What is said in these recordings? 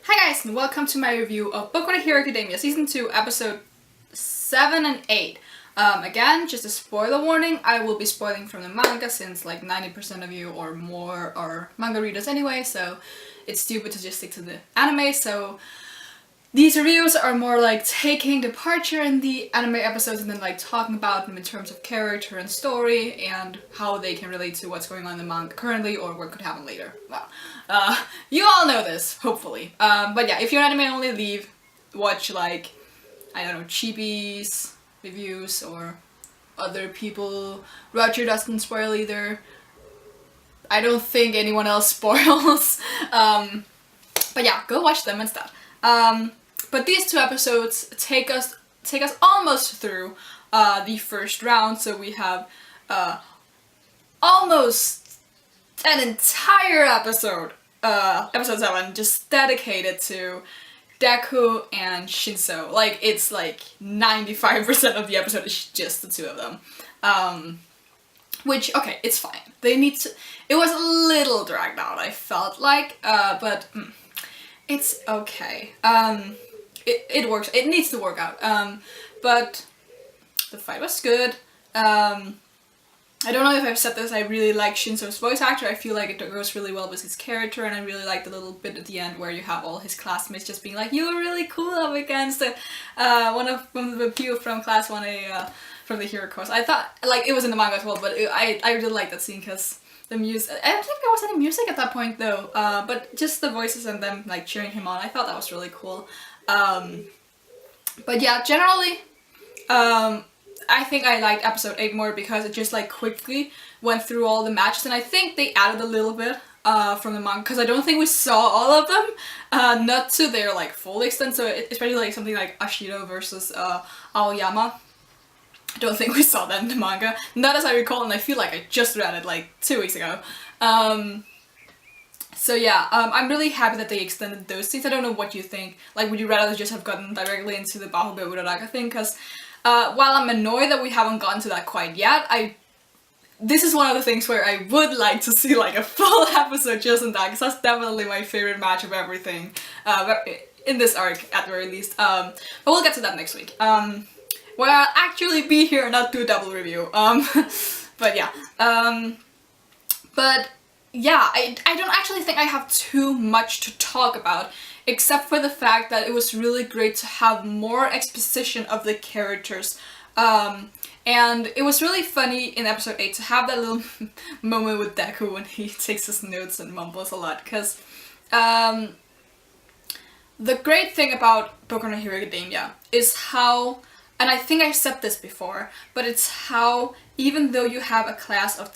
Hi guys, and welcome to my review of Boku no Hero Academia Season 2, Episode 7 and 8. Again, just a spoiler warning, I will be spoiling from the manga since like 90% of you or more are manga readers anyway, so it's stupid to just stick to the anime, so these reviews are more like taking departure in the anime episodes and then like talking about them in terms of character and story and how they can relate to what's going on in the manga currently or what could happen later. Well, you all know this, hopefully. But yeah, if you're anime only, watch like, I don't know, Chibi's reviews or other people. Roger doesn't spoil either. I don't think anyone else spoils. But yeah, go watch them instead. But these two episodes take us almost through the first round, so we have almost an entire episode, episode 7, just dedicated to Deku and Shinso. Like, it's like 95% of the episode is just the two of them. Which, okay, it's fine. It was a little dragged out, I felt like, but it's okay. It works. It needs to work out. But the fight was good. I don't know if I've said this, I really like Shinso's voice actor. I feel like it goes really well with his character, and I really like the little bit at the end where you have all his classmates just being like, "You were really cool up against one of the people from class 1A from the hero course." I thought, like, it was in the manga as well, but I really like that scene because the music, I don't think there was any music at that point though, but just the voices and them like cheering him on, I thought that was really cool. But yeah, generally, I think I liked episode 8 more because it just like quickly went through all the matches, and I think they added a little bit from the manga because I don't think we saw all of them, not to their like full extent, so especially like something like Ashido versus Aoyama. I don't think we saw that in the manga, not as I recall, and I feel like I just read it like 2 weeks ago. So yeah, I'm really happy that they extended those scenes. I don't know what you think. Like, would you rather just have gotten directly into the Bahube Uraraka thing? Because while I'm annoyed that we haven't gotten to that quite yet, this is one of the things where I would like to see like a full episode just on that, because that's definitely my favorite match of everything in this arc at the very least. But we'll get to that next week. Where I'll actually be here and not do a double review. But yeah. But yeah, I don't actually think I have too much to talk about, except for the fact that it was really great to have more exposition of the characters. And it was really funny in episode 8 to have that little moment with Deku when he takes his notes and mumbles a lot, because the great thing about Boku no Hero Academia is how, and I think I've said this before, but it's how even though you have a class of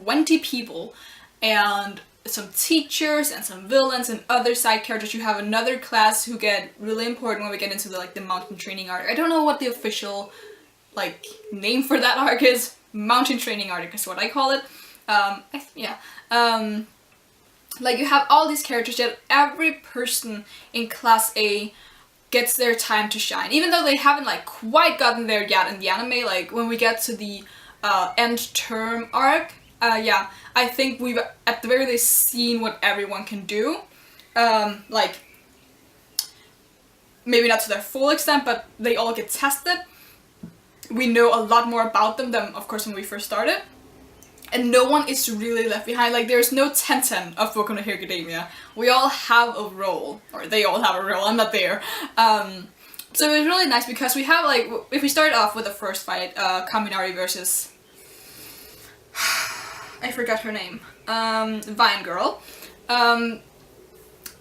20 people and some teachers and some villains and other side characters, you have another class who get really important when we get into the mountain training arc. I don't know what the official like name for that arc is. Mountain training arc is what I call it. Like, you have all these characters, yet every person in class A gets their time to shine, even though they haven't like quite gotten there yet in the anime. Like, when we get to the end term arc, yeah, I think we've at the very least seen what everyone can do. Like, maybe not to their full extent, but they all get tested. We know a lot more about them than, of course, when we first started. And no one is really left behind. Like, there's no Tenten of Boku no Hero Academia. We all have a role, or they all have a role, I'm not there. So it was really nice because we have, like, if we start off with the first fight, Kaminari versus I forgot her name, Vine Girl.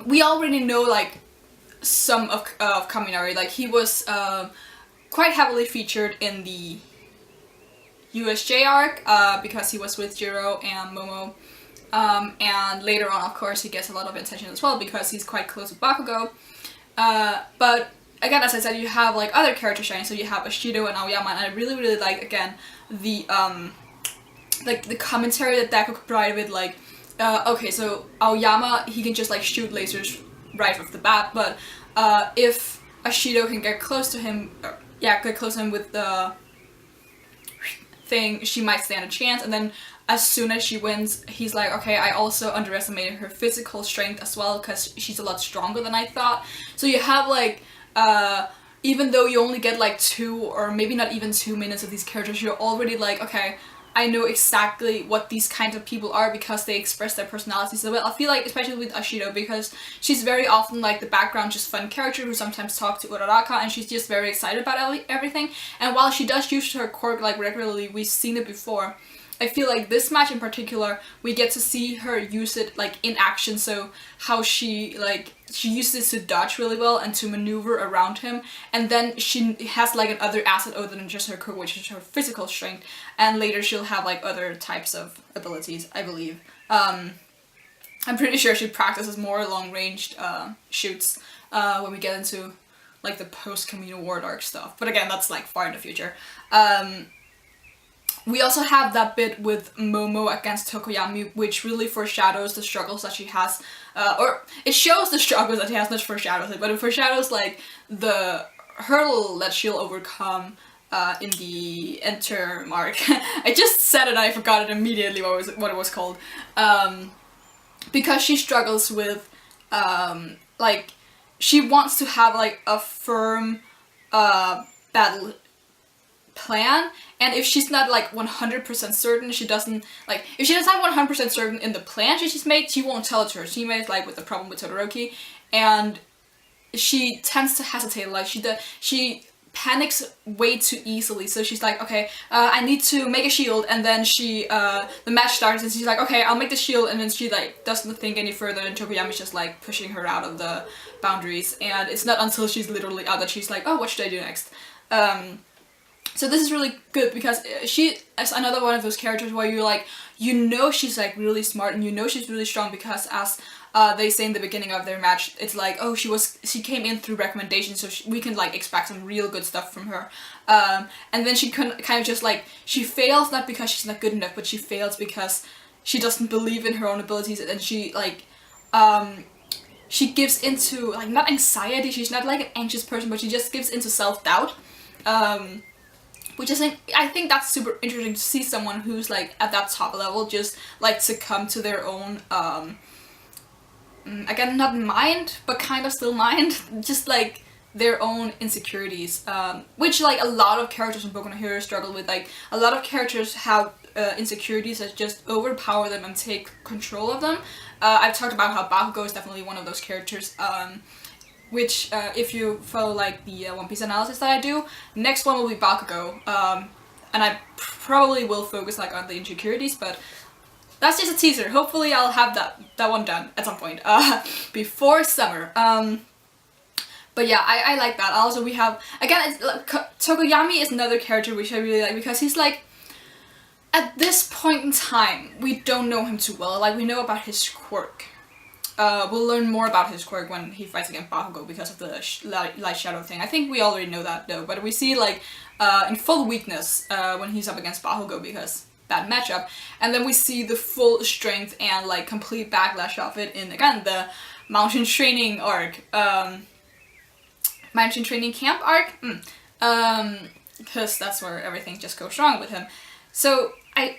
We already know like some of Kaminari. Like, he was quite heavily featured in the USJ arc because he was with Jiro and Momo, and later on, of course, he gets a lot of attention as well because he's quite close with Bakugo. But again, as I said, you have like other characters shining. So you have Ashido and Aoyama, and I really like, again, the like the commentary that Deku could provide with, like, okay, so Aoyama, he can just like shoot lasers right off the bat, but if Ashido can get close to him, get close to him with the thing, she might stand a chance. And then as soon as she wins, he's like, okay, I also underestimated her physical strength as well, because she's a lot stronger than I thought. So you have like, even though you only get like 2 or maybe not even 2 minutes of these characters, you're already like, okay, I know exactly what these kinds of people are because they express their personalities so well. I feel like, especially with Ashido, because she's very often like the background, just fun character who sometimes talks to Uraraka, and she's just very excited about everything. And while she does use her quirk like regularly, we've seen it before, I feel like this match in particular, we get to see her use it like in action, so how she uses it to dodge really well and to maneuver around him, and then she has like another asset other than just her quirk, which is her physical strength, and later she'll have like other types of abilities, I believe. I'm pretty sure she practices more long-ranged shoots when we get into like the post-Camino Ward arc stuff, but again, that's like far in the future. We also have that bit with Momo against Tokoyami, which really foreshadows the struggles that she has, or it shows the struggles that she has, not foreshadows it, but it foreshadows like the hurdle that she'll overcome in the Enter arc. I just said it and I forgot it immediately what it was called. Because she struggles with, like, she wants to have like a firm battle plan, and if she's not like 100% certain, she doesn't, like, if she doesn't have 100% certain in the plan she's made, she won't tell it to her teammates, like with the problem with Todoroki, and she tends to hesitate, like she panics way too easily, so she's like, okay, I need to make a shield, and then she, the match starts and she's like, okay, I'll make the shield, and then she like doesn't think any further, and Tokoyami's just like pushing her out of the boundaries, and it's not until she's literally out that she's like, oh, what should I do next? So this is really good because she is another one of those characters where you're like, you know she's like really smart and you know she's really strong because as they say in the beginning of their match, it's like, oh, she came in through recommendation, so we can like expect some real good stuff from her. And then she kind of just like, she fails not because she's not good enough, but she fails because she doesn't believe in her own abilities, and she like, she gives into like, not anxiety, she's not like an anxious person, but she just gives into self-doubt. Which is, I think that's super interesting to see someone who's like at that top level just like succumb to their own, again, not mind, but kind of still mind, just like their own insecurities, which like a lot of characters in Boku no Hero struggle with. Like a lot of characters have insecurities that just overpower them and take control of them. I've talked about how Bakugo is definitely one of those characters. Which, if you follow like the One Piece analysis that I do, next one will be Bakugo, and I probably will focus like on the insecurities, but that's just a teaser. Hopefully I'll have that one done at some point, before summer. But yeah, I like that. Also we have, again, Tokoyami is another character which I really like because he's like, at this point in time, we don't know him too well. Like, we know about his quirk. We'll learn more about his quirk when he fights against Bakugo because of the light shadow thing. I think we already know that though, but we see like in full weakness when he's up against Bakugo because bad matchup, and then we see the full strength and like complete backlash of it in, again, the mountain training arc, mountain training camp arc, because that's where everything just goes wrong with him. So I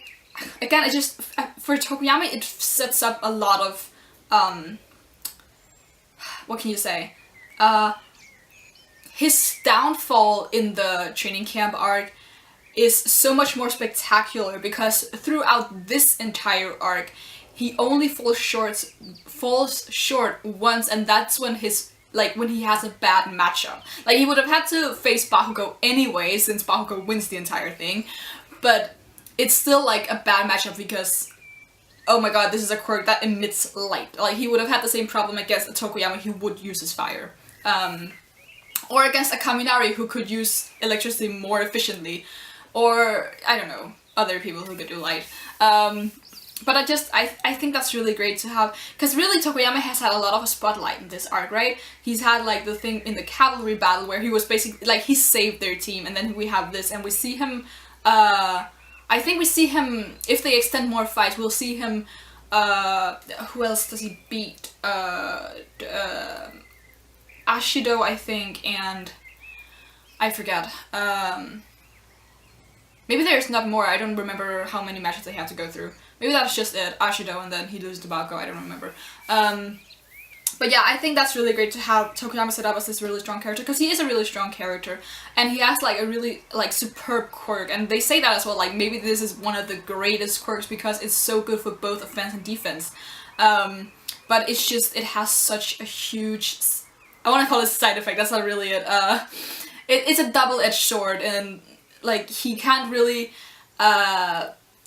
just, for Tokoyami, it sets up a lot of what can you say? His downfall in the training camp arc is so much more spectacular because throughout this entire arc, he only falls short once, and that's when when he has a bad matchup. Like, he would have had to face Bakugo anyway, since Bakugo wins the entire thing, but it's still like a bad matchup because, oh my god, this is a quirk that emits light. Like, he would have had the same problem against a Tokoyami who would use his fire. Or against a Kaminari who could use electricity more efficiently. Or, I don't know, other people who could do light. But I think that's really great to have, because really Tokoyami has had a lot of a spotlight in this arc, right? He's had like the thing in the cavalry battle where he was basically, like, he saved their team, and then we have this, and we see him, I think we see him, if they extend more fights, we'll see him, who else does he beat? Ashido, I think, and I forget. maybe there's not more. I don't remember how many matches they had to go through. Maybe that's just it. Ashido, and then he loses to Boku. I don't remember. But yeah, I think that's really great to have Tokuyama set up as this really strong character, because he is a really strong character, and he has like a really like superb quirk, and they say that as well, like maybe this is one of the greatest quirks because it's so good for both offense and defense. But it's just, it has such a huge, I want to call it side effect, that's not really it. It's a double-edged sword, and like he can't really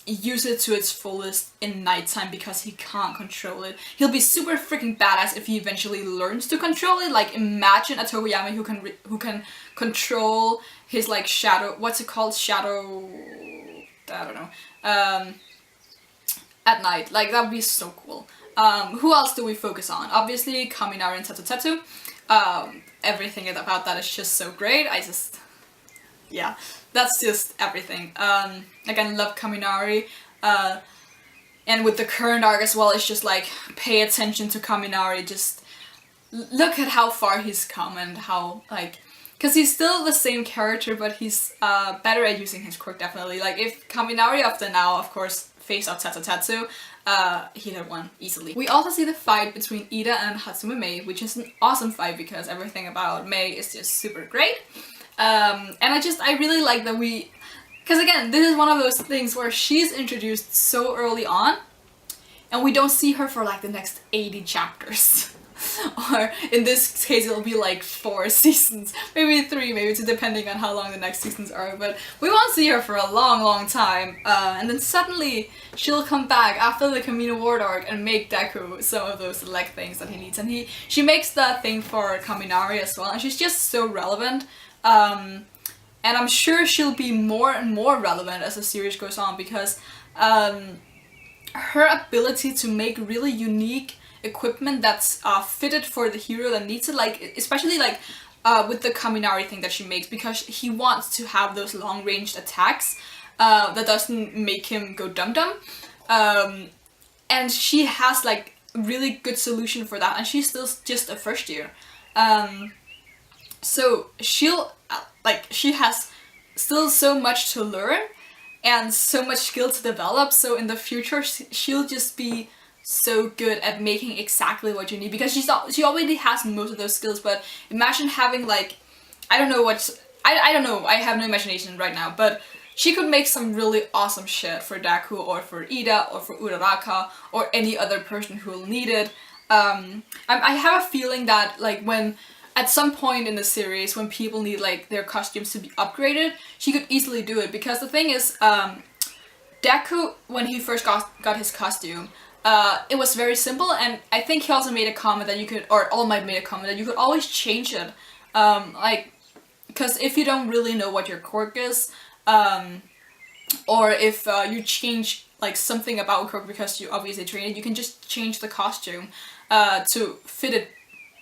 use it to its fullest in nighttime because he can't control it. He'll be super freaking badass if he eventually learns to control it. Like imagine a Tokoyami who can control his like shadow, what's it called, shadow, I don't know, at night. Like that would be so cool. Who else do we focus on? Obviously Kaminari and Tetsu. Everything about that is just so great. Yeah, that's just everything. Again, love Kaminari, and with the current arc as well, it's just like, pay attention to Kaminari, just look at how far he's come and how, like, because he's still the same character, but he's better at using his quirk, definitely. Like, if Kaminari up to now, of course, faced off Tetsu, he'd have won easily. We also see the fight between Ida and Hatsume Mei, which is an awesome fight because everything about Mei is just super great. And I really like that because again, this is one of those things where she's introduced so early on, and we don't see her for like the next 80 chapters. Or in this case it'll be like 4 seasons, maybe 3, maybe 2, depending on how long the next seasons are, but we won't see her for a long time, and then suddenly she'll come back after the Camino Ward arc and make Deku some of those select things that he needs, and she makes the thing for Kaminari as well, and she's just so relevant. And I'm sure she'll be more and more relevant as the series goes on, because her ability to make really unique equipment that's fitted for the hero that needs it, like especially like with the Kaminari thing that she makes, because he wants to have those long-ranged attacks that doesn't make him go dum-dum, and she has like really good solution for that, and she's still just a first year. So she has still so much to learn and so much skill to develop, so in the future she'll just be so good at making exactly what you need, because she already has most of those skills. But imagine having like, I don't know, I have no imagination right now, but she could make some really awesome shit for Deku or for Ida or for Uraraka or any other person who will need it. I have a feeling that like when at some point in the series, when people need like their costumes to be upgraded, she could easily do it, because the thing is, Deku, when he first got his costume, it was very simple, and I think he also made a comment that you could, or All Might made a comment that you could always change it, like, because if you don't really know what your quirk is, or if you change like something about a quirk because you obviously train it, you can just change the costume to fit it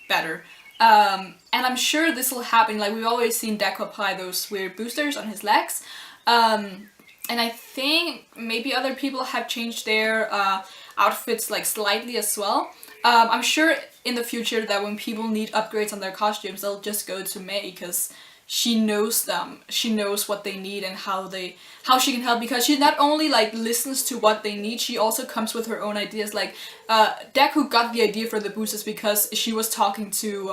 better. And I'm sure this will happen, like we've always seen Deku apply those weird boosters on his legs, and I think maybe other people have changed their outfits like slightly as well. I'm sure in the future that when people need upgrades on their costumes, they'll just go to Mei, because she knows them, she knows what they need and how she can help, because she not only like listens to what they need, she also comes with her own ideas. Like Deku got the idea for the boosters because she was talking to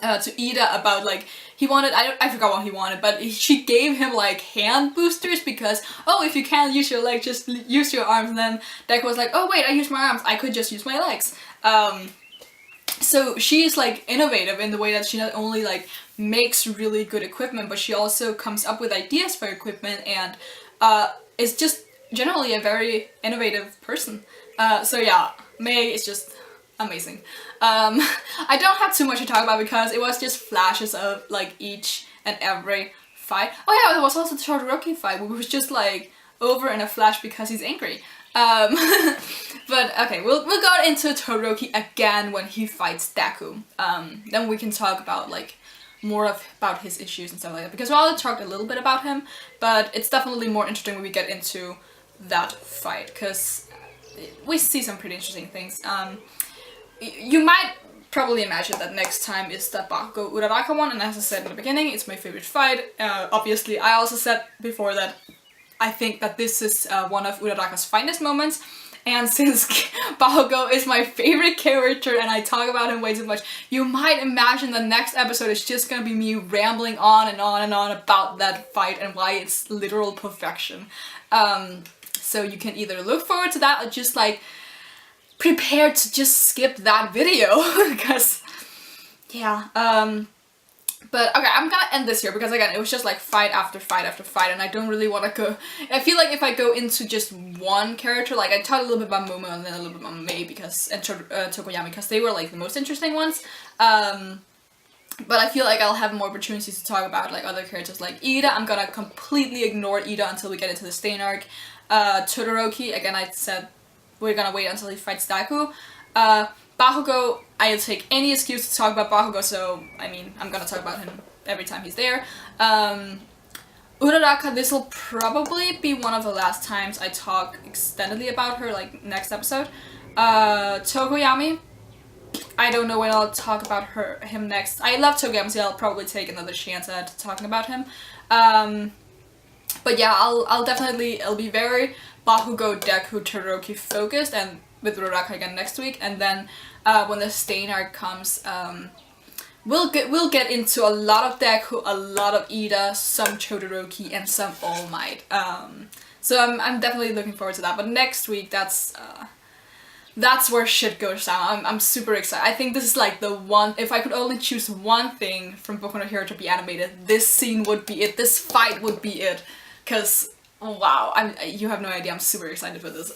Ida about like, he wanted, I forgot what he wanted, but she gave him like hand boosters because, oh, if you can't use your legs, just use your arms. And then Deku was like, oh wait, I use my arms, I could just use my legs. So she is like innovative in the way that she not only like makes really good equipment, but she also comes up with ideas for equipment, and is just generally a very innovative person. So yeah, Mei is just amazing. I don't have too much to talk about because it was just flashes of like each and every fight. Oh yeah, there was also the Todoroki fight, which was just like over in a flash because he's angry. But okay, we'll go into Todoroki again when he fights Deku. Then we can talk about like more about his issues and stuff like that, because we already talked a little bit about him, but it's definitely more interesting when we get into that fight, because we see some pretty interesting things. You might probably imagine that next time is the Bakugo Uraraka one, and as I said in the beginning, it's my favorite fight. Obviously, I also said before that I think that this is one of Uraraka's finest moments, and since Bakugo is my favorite character and I talk about him way too much, you might imagine the next episode is just gonna be me rambling on and on and on about that fight and why it's literal perfection. So you can either look forward to that or just like prepare to just skip that video because yeah. But okay, I'm gonna end this here because again, it was just like fight after fight after fight, and I don't really want to go. I feel like if I go into just one character, like I talked a little bit about Momo and then a little bit about Mei and Tokoyami because they were like the most interesting ones. But I feel like I'll have more opportunities to talk about like other characters like Ida. I'm gonna completely ignore Ida until we get into the Stain arc. Todoroki, again, I said we're gonna wait until he fights Daku. Bakugo, I'll take any excuse to talk about Bakugo, so, I mean, I'm gonna talk about him every time he's there. Uraraka, this will probably be one of the last times I talk extendedly about her, like, next episode. Tokoyami, I don't know when I'll talk about him next. I love Tokoyami, so I'll probably take another chance at talking about him. But yeah, I'll definitely, it'll be very Bakugo, Deku, Todoroki focused, and with Uraraka again next week, and then when the Stain arc comes, we'll get into a lot of Deku, a lot of Ida, some Todoroki, and some All Might. So I'm definitely looking forward to that. But next week, that's where shit goes down. I'm super excited. I think this is like the one. If I could only choose one thing from Boku no Hero to be animated, this scene would be it. This fight would be it. Cause wow, you have no idea. I'm super excited for this.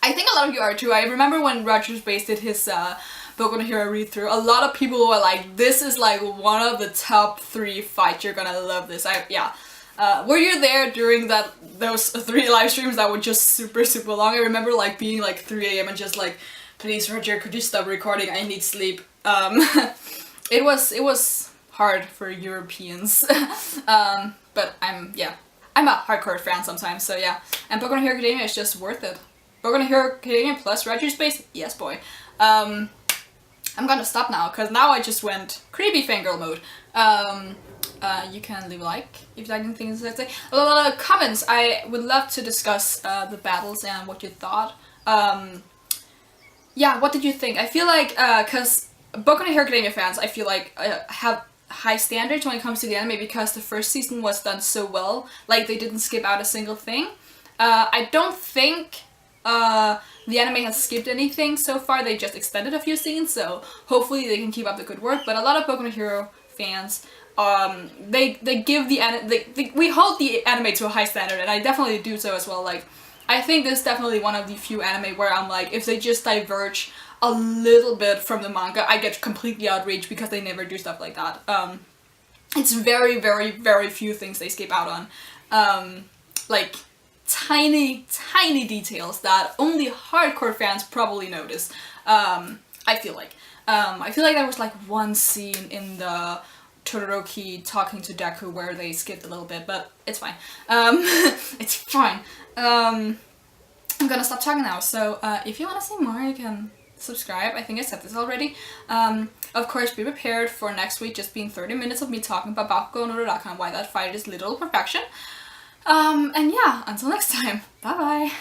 I think a lot of you are too. I remember when Rogers Base did his Boku no Hero read-through, a lot of people were like, this is like one of the top 3 fights, you're gonna love this. Were you there during those 3 live streams that were just super long? I remember like being like 3 AM and just like, please Roger, could you stop recording? I need sleep. It was hard for Europeans. But I'm a hardcore fan sometimes, so yeah. And Boku no Hero Academia is just worth it. Boku no Hero Academia plus Rogers Space? Yes, boy. I'm gonna stop now, because now I just went creepy fangirl mode. You can leave a like if you like anything to say. A lot of comments. I would love to discuss the battles and what you thought. Yeah, what did you think? I feel like, because Boku no Hero Academia fans, I feel like, have high standards when it comes to the anime because the first season was done so well. Like, they didn't skip out a single thing. I don't think the anime has skipped anything so far. They just extended a few scenes, so hopefully they can keep up the good work. But a lot of Boku no Hero fans, they give the we hold the anime to a high standard, and I definitely do so as well. Like, I think this is definitely one of the few anime where I'm like, if they just diverge a little bit from the manga, I get completely outraged because they never do stuff like that. It's very, very, very few things they skip out on. Like, tiny details that only hardcore fans probably notice. I feel like there was like one scene in the Todoroki talking to Deku where they skipped a little bit, but it's fine. It's fine. I'm gonna stop talking now, so if you want to see more, you can subscribe. I think I said this already. Of course, be prepared for next week just being 30 minutes of me talking about Bakugo no Uraraka and why that fight is literal perfection. And yeah, until next time, bye bye!